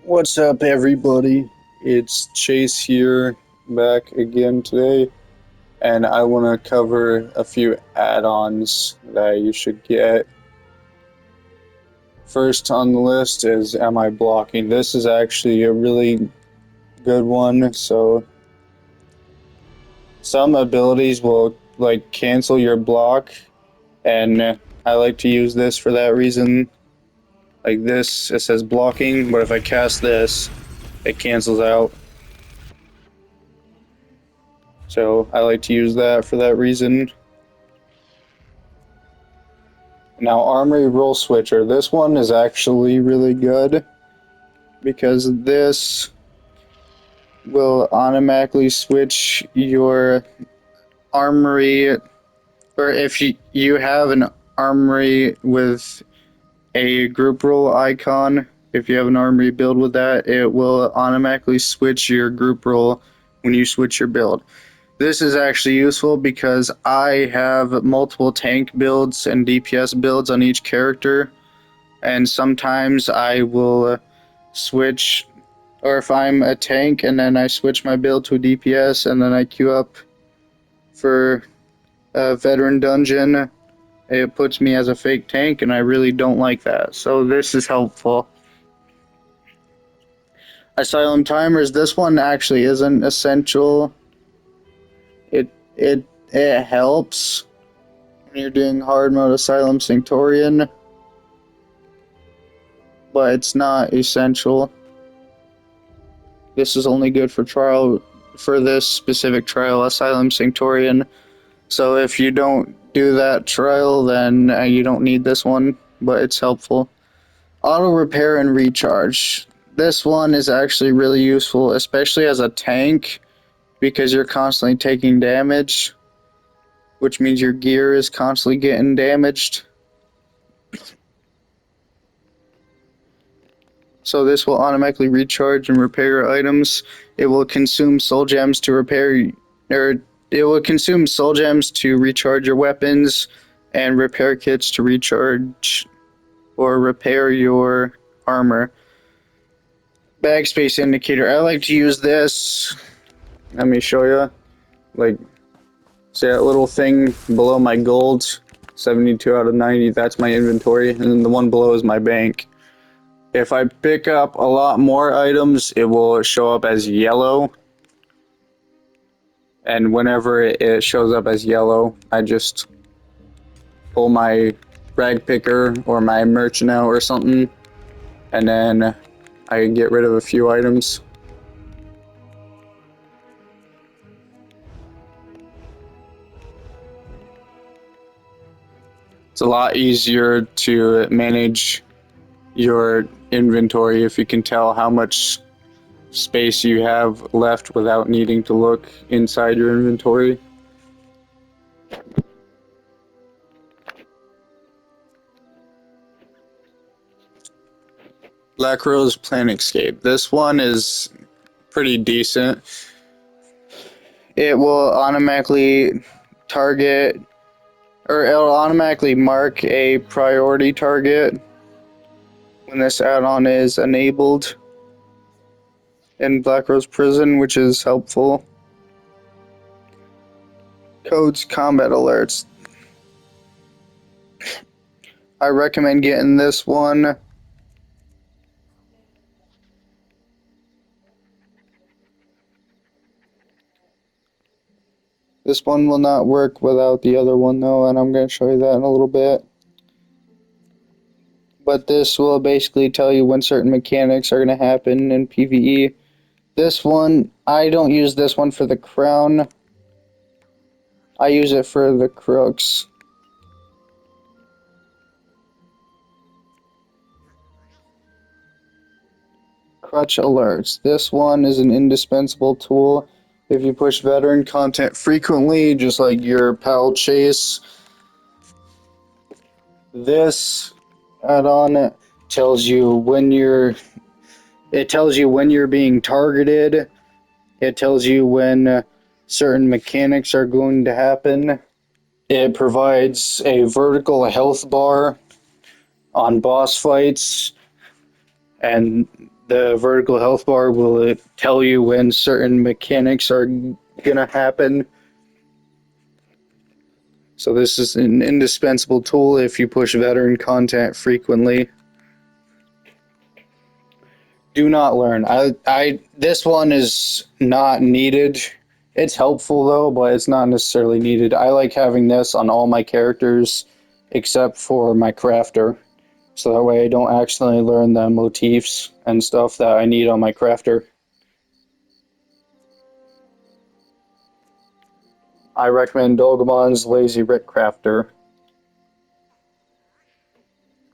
What's up, everybody? It's Chase here, back again today, and I want to cover a few add-ons that you should get. First on the list is Am I Blocking? This is actually a really good one. So, some abilities will cancel your block, and I like to use this for that reason. Like this, it says blocking, but if I cast this, it cancels out. So I like to use that for that reason. Now, Armory Rule Switcher. This one is actually really good because this will automatically switch your armory, or if you have an armory with a group rule icon, if you have an armory build with that, it will automatically switch your group rule when you switch your build. This is actually useful because I have multiple tank builds and DPS builds on each character, and sometimes I will switch, or if I'm a tank and then I switch my build to a DPS and then I queue up for a veteran dungeon, it puts me as a fake tank, and I really don't like that. So this is helpful. Asylum timers. This one actually isn't essential. It helps when you're doing hard mode Asylum Sanctorian, but it's not essential. This is only good for this specific trial, Asylum Sanctorian. So if you don't do that trial, then you don't need this one, but it's helpful. Auto repair and recharge. This one is actually really useful, especially as a tank, because you're constantly taking damage, which means your gear is constantly getting damaged. So this will automatically recharge and repair your items. It will consume soul gems to recharge your weapons, and repair kits to recharge or repair your armor. Bag space indicator. I like to use this. Let me show you. Like, see that little thing below my gold? 72 out of 90. That's my inventory, and then the one below is my bank. If I pick up a lot more items, it will show up as yellow. And whenever it shows up as yellow, I just pull my rag picker or my merchant out or something, and then I can get rid of a few items. It's a lot easier to manage your inventory if you can tell how much space you have left without needing to look inside your inventory. Black Rose Planescape. This one is pretty decent. It will automatically target, or it'll automatically mark a priority target when this add-on is enabled in Black Rose Prison, which is helpful. Codes combat alerts. I recommend getting this one. This one will not work without the other one though, and I'm going to show you that in a little bit. But this will basically tell you when certain mechanics are going to happen in PvE. This one, I don't use this one for the crown. I use it for the crooks. Crutch alerts. This one is an indispensable tool if you push veteran content frequently, just like your pal Chase. This add-on tells you when you're being targeted. It tells you when certain mechanics are going to happen. It provides a vertical health bar on boss fights, and the vertical health bar will tell you when certain mechanics are gonna happen. So this is an indispensable tool if you push veteran content frequently. Do not learn. This one is not needed. It's helpful though, but it's not necessarily needed. I like having this on all my characters except for my crafter. So that way I don't accidentally learn the motifs and stuff that I need on my crafter. I recommend Dolgamon's Lazy Rick Crafter.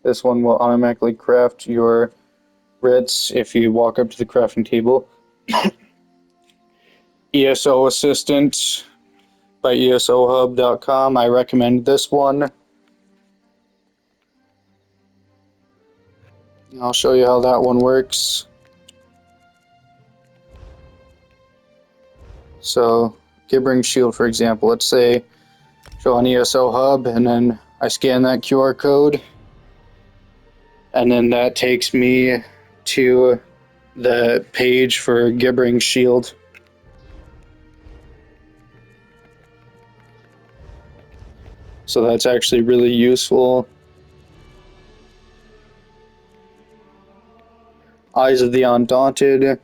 This one will automatically craft your Ritz if you walk up to the crafting table. ESO Assistant by ESOHub.com. I recommend this one. I'll show you how that one works. So, Gibbering Shield, for example, let's say show on ESO Hub, and then I scan that QR code, and then that takes me to the page for Gibbering Shield. So that's actually really useful. Eyes of the Undaunted.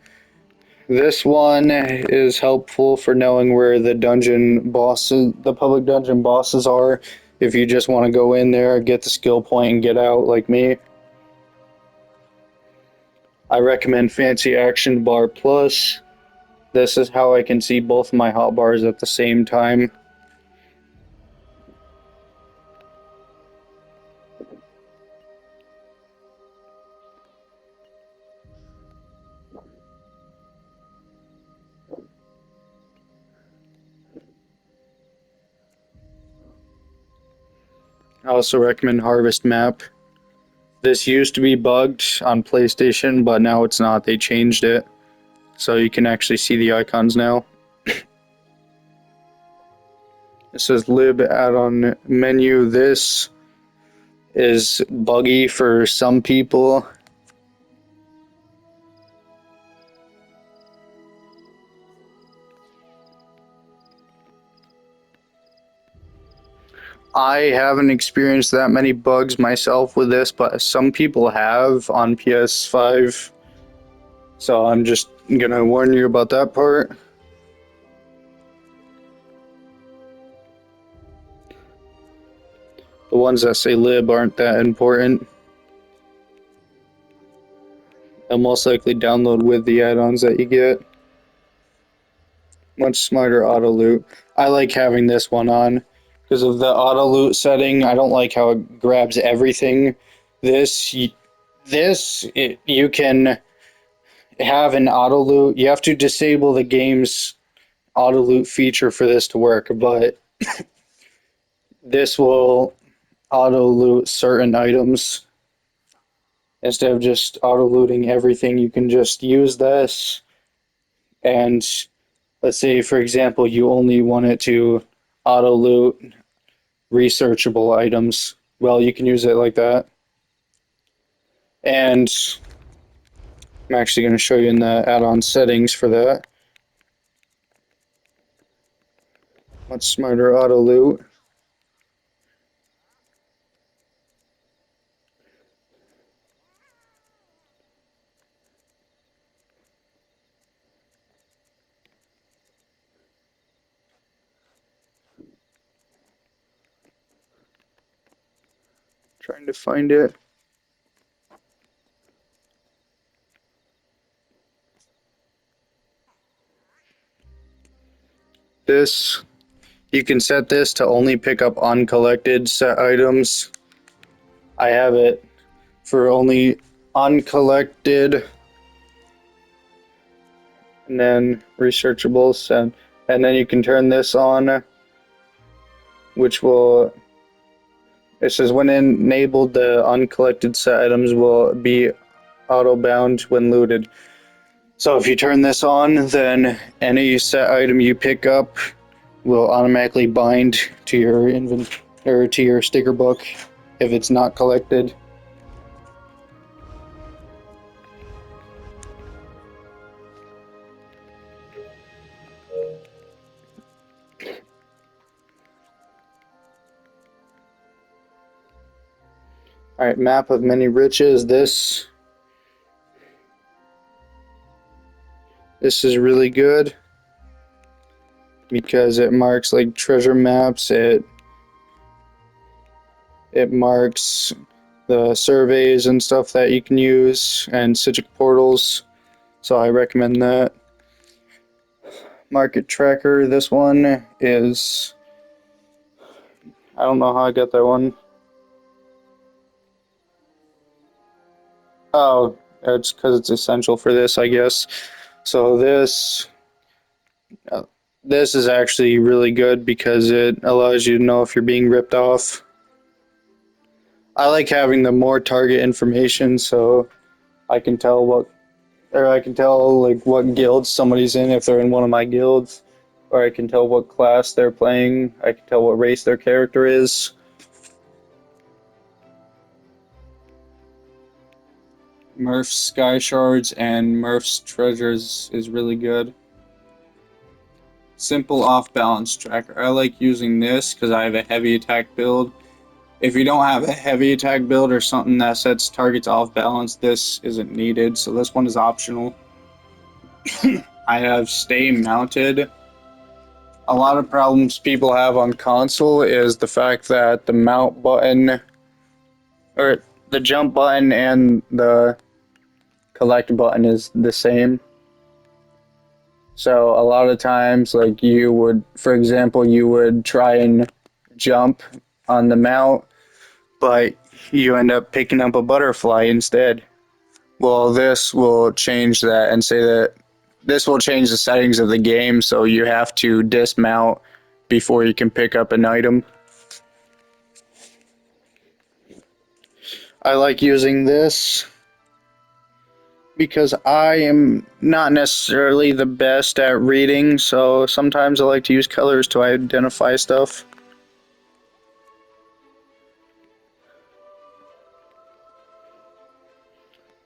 This one is helpful for knowing where the dungeon bosses, the public dungeon bosses are. If you just want to go in there, get the skill point, and get out like me. I recommend Fancy Action Bar Plus. This is how I can see both my hotbars at the same time. I also recommend Harvest Map. This used to be bugged on PlayStation, but now it's not. They changed it. So you can actually see the icons now. It says lib add-on menu. This is buggy for some people. I haven't experienced that many bugs myself with this, but some people have on PS5. So I'm just gonna warn you about that part. The ones that say lib aren't that important. They'll most likely download with the add-ons that you get. Much smarter auto loot. I like having this one on because of the auto loot setting. I don't like how it grabs everything. You can have an auto loot. You have to disable the game's auto loot feature for this to work, but this will auto loot certain items. Instead of just auto looting everything, you can just use this. And let's say, for example, you only want it to auto loot researchable items. Well, you can use it like that. And I'm actually going to show you in the add-on settings for that. Much smarter auto loot. Trying to find it. This, you can set this to only pick up uncollected set items. I have it for only uncollected, and then researchables, and then you can turn this on, which will, it says when enabled, the uncollected set items will be auto bound when looted. So if you turn this on, then any set item you pick up will automatically bind to your or to your sticker book if it's not collected. Alright, map of many riches. This is really good because it marks like treasure maps. It marks the surveys and stuff that you can use and Cigic portals. So I recommend that. Market tracker. This one is, I don't know how I got that one. Oh, it's because it's essential for this, I guess. So uh, this is actually really good because it allows you to know if you're being ripped off. I like having the more target information so I can tell I can tell like what guild somebody's in if they're in one of my guilds, or I can tell what class they're playing. I can tell what race their character is. Murph's Sky Shards and Murph's Treasures is really good. Simple off balance tracker. I like using this because I have a heavy attack build. If you don't have a heavy attack build or something that sets targets off balance, this isn't needed. So this one is optional. I have stay mounted. A lot of problems people have on console is the fact that the mount button, or the jump button and the collect button is the same. So a lot of times, like you would, for example, you would try and jump on the mount, but you end up picking up a butterfly instead. Well, this will change that and say that this will change the settings of the game, so you have to dismount before you can pick up an item. I like using this because I am not necessarily the best at reading, so sometimes I like to use colors to identify stuff.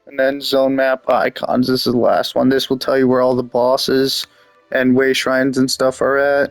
And then zone map icons. This is the last one. This will tell you where all the bosses and way shrines and stuff are at.